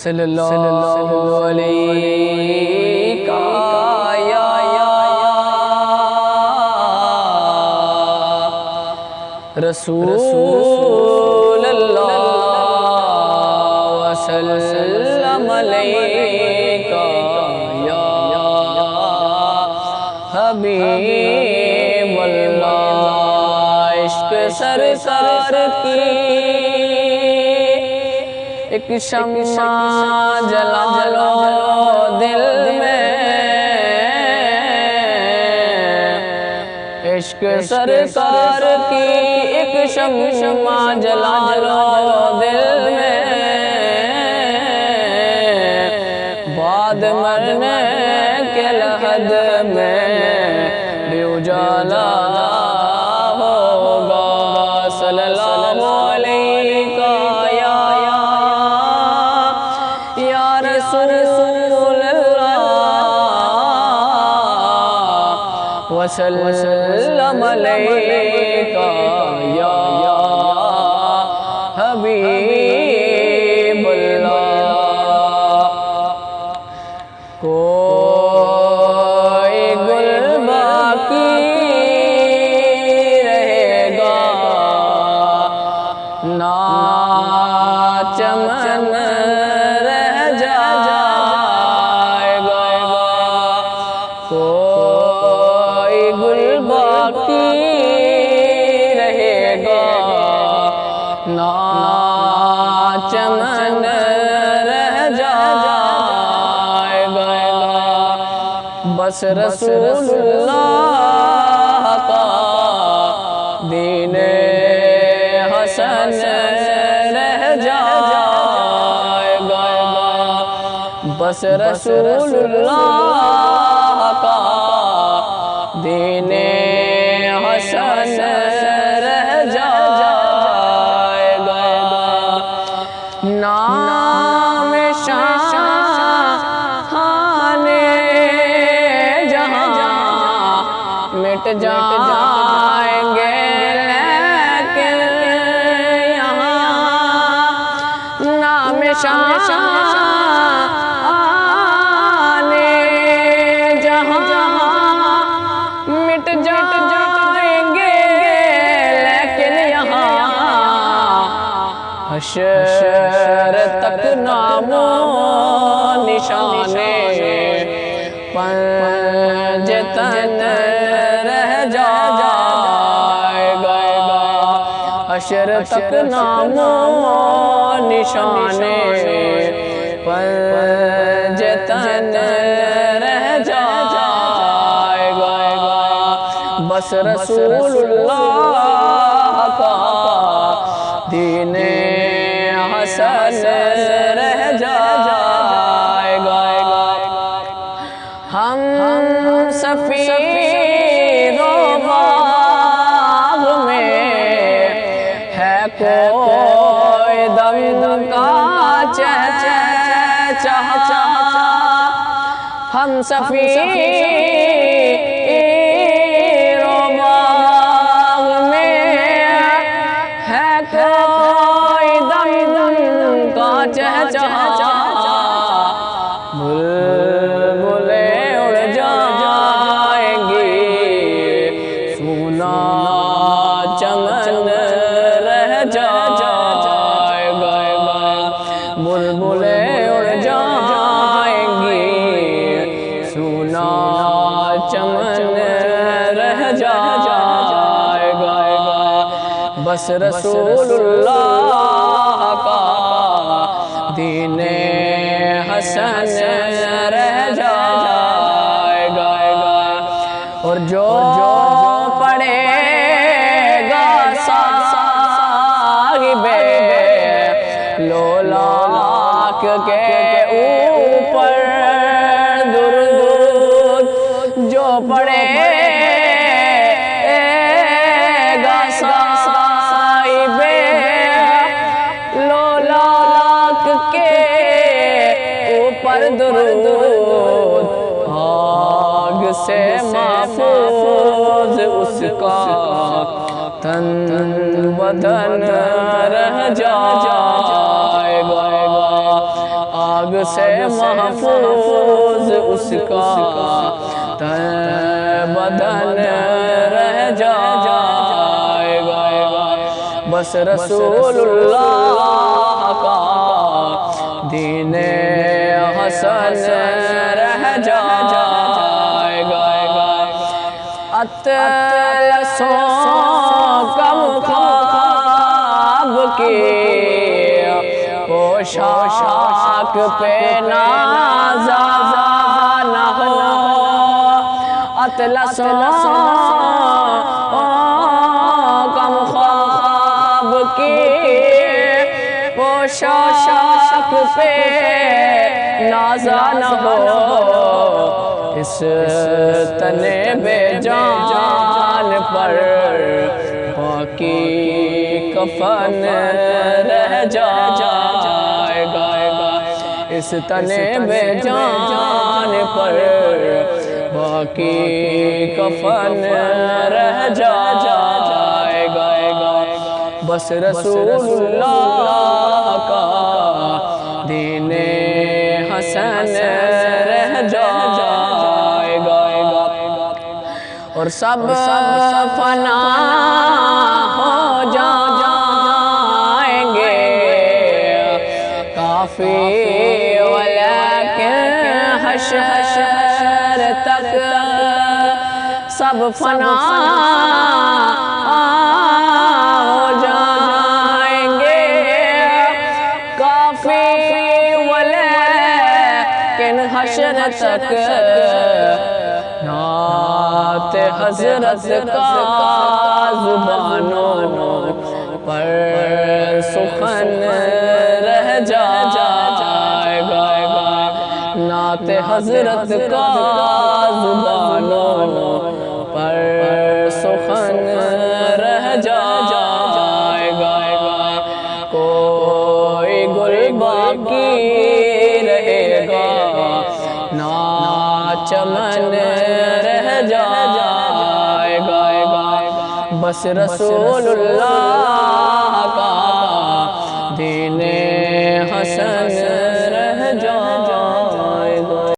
صلی اللہ علیہ یا رسول اللہ وسلم علیکہ یا حبیب اللہ۔ عشق سرکار کی ایک شمع جلا لو دل میں، عشق سرکار کی ایک شمع جلا لو دل میں، بعد مرنے کے لحد میں بھی اجالا ہوگا۔ صلی اللہ علیہ یا رسول اللہ وسلم علیکہ یا حبیب اللہ۔ کوئی گل باقی رہے گا نہ چمن رہ جائے گا، کوئی گل باقی رہے گا نہ چمن رہ جائے گا، بس رسول اللہ کا دین حسن رہ جائے گا، بس رسول اللہ کا دین حسن رہ جائے گا۔ نام شاہان جہاں مٹ جائیں گے، لیکن یہاں نام شاہان جہاں مٹ جائیں گے، لیکن یہاں حشر تک نام و نشانے پنجتن رہ جائے گا، حشر تک نام و نشانے پنجتن رہ جائے گا، بس رسول اللہ کا دین حسن رہ جائے گا۔ ہم سفیر و باغ میں ہے کوئی دم کا چہچہا، ہم سفیر و باغ میں ہے کوئی دم کا چہچہا، بلبلیں اڑ جائیں گی سونا چمن رہ جائے گا، بلبلیں اڑ جائیں گی سونا چمن رہ جائے گا، بس رسول اللہ کا دین حسن رہ جائے گا، اور جو پڑھے گا صاحب لولاک کے اوپر درود، جو پڑھے گا صاحب لولاک کے اوپر درود، آگ سے محفوظ اس کا تن بدن رہ جائے گا، آگ سے محفوظ اس کا تن بدن رہ جائے گا بس رسول اللہ کا دین حسن رہ جائے گا اطلسوں کا مخاب کی پوشاک پہ نازا نہ ہو اطلسوں کا مخاب کی پوشاک پہ نازا نہ ہو اس تن بے جان پر باقی کفن رہ جائے گا اس تن بے جان پر باقی کفن رہ جائے گا بس رسول اللہ کا دین حسن رہ جائے گا اور سب فنا ہو جائیں گے کافی ولیکن حشر تک سب فنا ہو جائیں گے کافی ولیکن حشر تک نعت حضرت کا زبانوں پر سخن رہ جائے گا نعت حضرت کا زبانوں پر سخن رہ جائے گا کوئی گل باقی رہے گا نہ چمن رہ جائے گا بس رسول اللہ کا